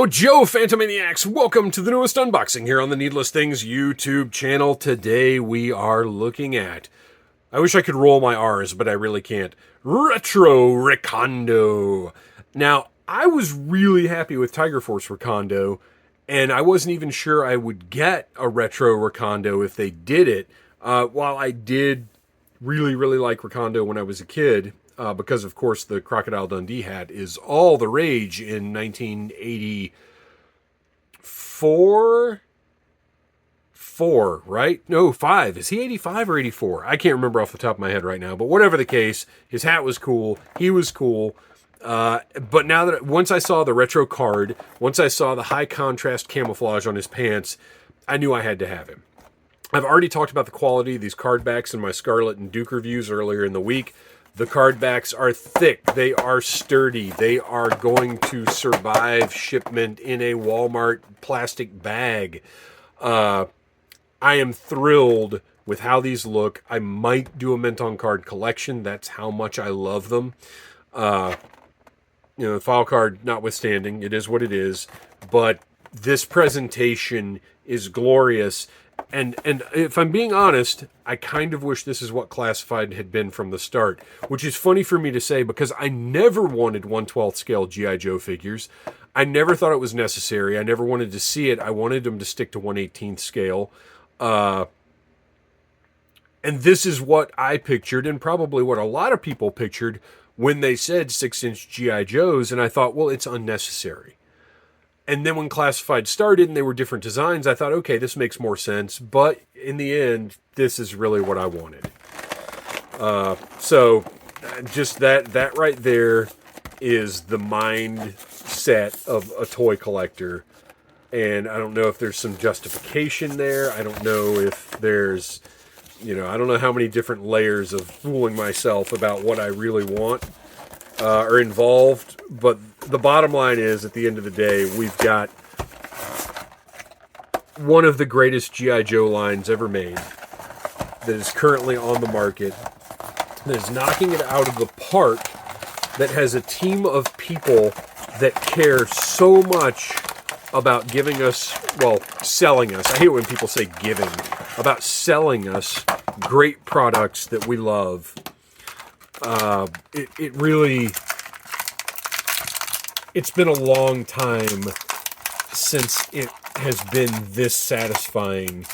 Yo, Joe Phantomaniacs! Welcome to the newest unboxing here on the Needless Things YouTube channel. Today we are looking at, I wish I could roll my R's, but I really can't, Retro Recondo. Now, I was really happy with Tiger Force Recondo, and I wasn't even sure I would get a Retro Recondo if they did it. While I did really like Recondo when I was a kid, because of course the Crocodile Dundee hat is all the rage in 1984. Right? No, 5. Is he 85 or 84? I can't remember off the top of my head right now, but whatever the case, his hat was cool. He was cool. But now that once I saw the retro card, once I saw the high contrast camouflage on his pants, I knew I had to have him. I've already talked about the quality of these card backs in my Scarlet and Duke reviews earlier in the week. The card backs are thick, they are sturdy, they are going to survive shipment in a Walmart plastic bag. I am thrilled with how these look. I might do a mint on card collection. That's how much I love them. The file card notwithstanding, it is what it is. But this presentation is glorious. And if I'm being honest, I kind of wish this is what Classified had been from the start, which is funny for me to say because I never wanted 1/12 scale G.I. Joe figures. I never thought it was necessary. I never wanted to see it. I wanted them to stick to 1/18 scale. And this is what I pictured, and probably what a lot of people pictured when they said 6-inch G.I. Joes, and I thought, well, it's unnecessary. And then when Classified started and they were different designs, I thought, okay, this makes more sense. But in the end, this is really what I wanted. So just that right there is the mindset of a toy collector. And I don't know if there's some justification there. I don't know if there's, I don't know how many different layers of fooling myself about what I really want are involved. But the bottom line is, at the end of the day, we've got one of the greatest G.I. Joe lines ever made that is currently on the market, that is knocking it out of the park, that has a team of people that care so much about giving us, selling us. I hate when people say giving, about selling us great products that we love. It really, it's been a long time since it has been this satisfying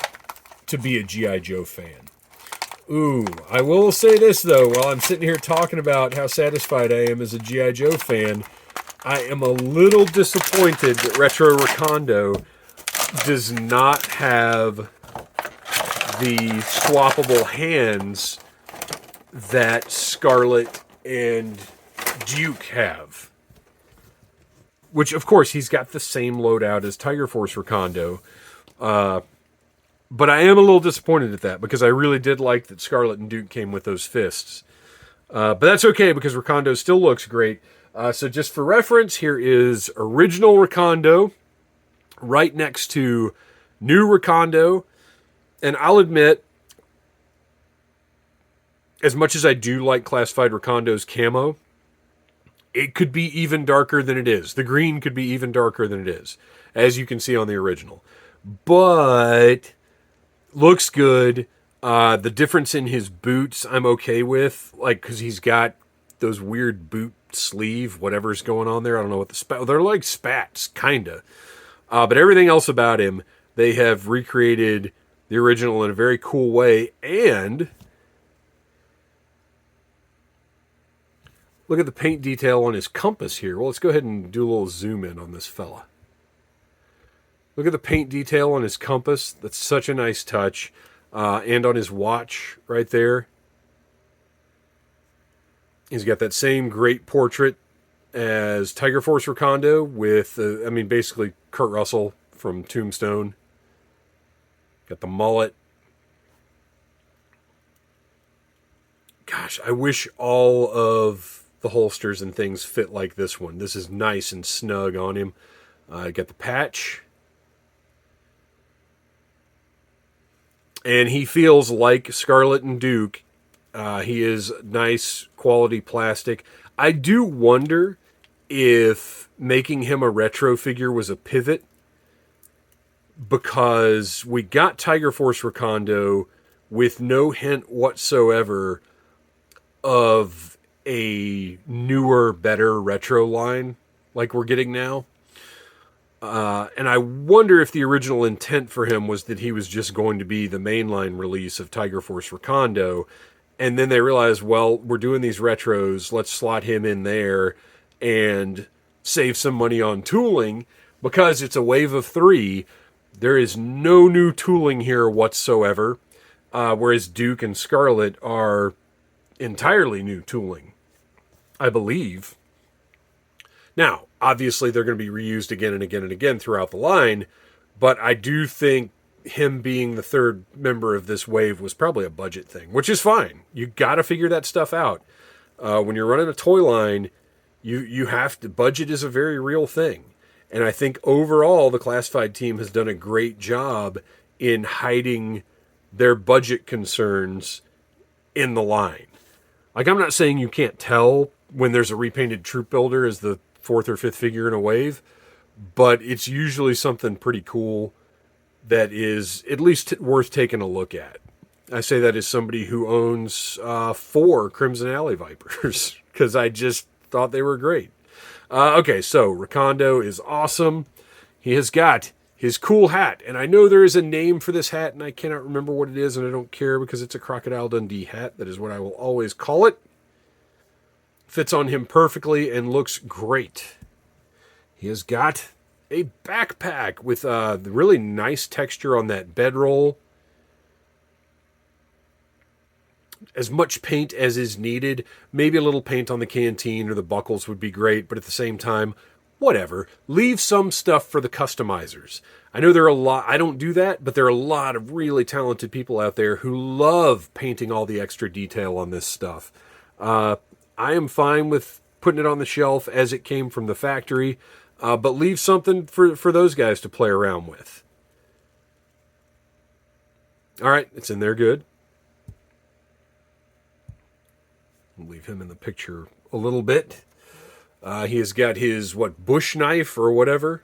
to be a G.I. Joe fan. Ooh, I will say this though, while I'm sitting here talking about how satisfied I am as a G.I. Joe fan, I am a little disappointed that Retro Recondo does not have the swappable hands that Scarlet and Duke have. Which, of course, he's got the same loadout as Tiger Force Recondo. But I am a little disappointed at that, because I really did like that Scarlet and Duke came with those fists. But that's okay, because Recondo still looks great. So just for reference, here is original Recondo, right next to new Recondo. And I'll admit, as much as I do like Classified Recondo's camo, it could be even darker than it is. The green could be even darker than it is, as you can see on the original. But looks good. The difference in his boots I'm okay with, because he's got those weird boot sleeve, whatever's going on there. I don't know what they're like spats, kinda. But everything else about him, they have recreated the original in a very cool way. And look at the paint detail on his compass here. Well, let's go ahead and do a little zoom in on this fella. Look at the paint detail on his compass. That's such a nice touch. And on his watch right there. He's got that same great portrait as Tiger Force Recondo with, basically Kurt Russell from Tombstone. Got the mullet. Gosh, I wish all of the holsters and things fit like this one. This is nice and snug on him. Got the patch. And he feels like Scarlet and Duke. He is nice quality plastic. I do wonder if making him a retro figure was a pivot, because we got Tiger Force Recondo with no hint whatsoever of a newer, better retro line like we're getting now. And I wonder if the original intent for him was that he was just going to be the mainline release of Tiger Force Recondo. And then they realized, well, we're doing these retros. Let's slot him in there and save some money on tooling, because it's a wave of 3. There is no new tooling here whatsoever, whereas Duke and Scarlet are entirely new tooling, I believe. Now, obviously, they're going to be reused again and again and again throughout the line, but I do think him being the third member of this wave was probably a budget thing, which is fine. You got to figure that stuff out. When you're running a toy line, you have to, budget is a very real thing. And I think overall, the Classified team has done a great job in hiding their budget concerns in the line. Like, I'm not saying you can't tell when there's a repainted Troop Builder as the 4th or 5th figure in a wave, but it's usually something pretty cool that is at least worth taking a look at. I say that as somebody who owns 4 Crimson Alley Vipers, because I just thought they were great. Okay, so Recondo is awesome. He has got his cool hat, and I know there is a name for this hat, and I cannot remember what it is, and I don't care because it's a Crocodile Dundee hat. That is what I will always call it. Fits on him perfectly and looks great. He has got a backpack with really nice texture on that bedroll. As much paint as is needed. Maybe a little paint on the canteen or the buckles would be great, but at the same time, whatever. Leave some stuff for the customizers. I know there are a lot, I don't do that, but there are a lot of really talented people out there who love painting all the extra detail on this stuff. I am fine with putting it on the shelf as it came from the factory, but leave something for those guys to play around with. All right, it's in there good. We'll leave him in the picture a little bit. He has got his, bush knife or whatever.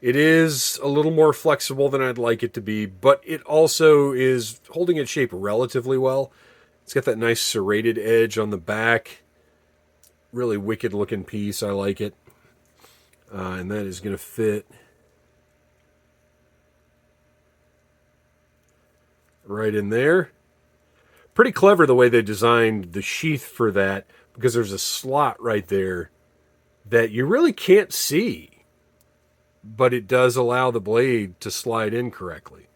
It is a little more flexible than I'd like it to be, but it also is holding its shape relatively well. It's got that nice serrated edge on the back. Really wicked looking piece. I like it. And that is going to fit right in there. Pretty clever the way they designed the sheath for that, because there's a slot right there that you really can't see, but it does allow the blade to slide in correctly.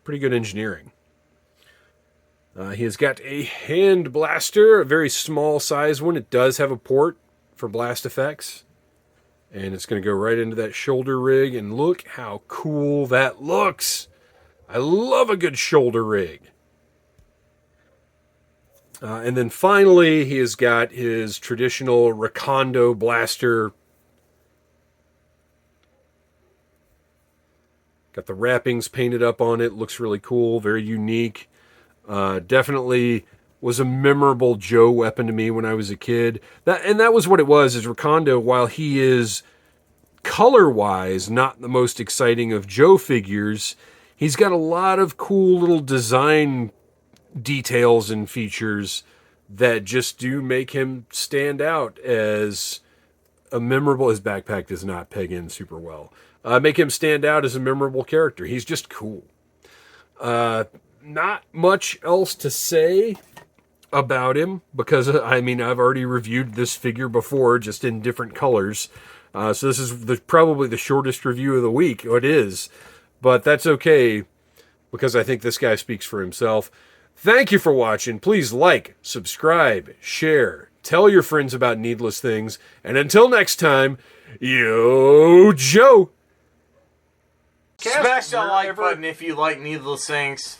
Pretty good engineering. He has got a hand blaster, a very small size one. It does have a port for blast effects. And it's going to go right into that shoulder rig. And look how cool that looks. I love a good shoulder rig. And then finally, he has got his traditional Recondo blaster. Got the wrappings painted up on it. Looks really cool. Very unique. Definitely was a memorable Joe weapon to me when I was a kid. That was what it was, is Recondo, while he is color-wise not the most exciting of Joe figures, he's got a lot of cool little design details and features that just do make him stand out as a memorable... His backpack does not peg in super well. Make him stand out as a memorable character. He's just cool. Not much else to say about him, because, I've already reviewed this figure before, just in different colors. So this is probably the shortest review of the week. It is. But that's okay, because I think this guy speaks for himself. Thank you for watching. Please like, subscribe, share, tell your friends about Needless Things. And until next time, yo, Joe! Smash that like button if you like Needless Things.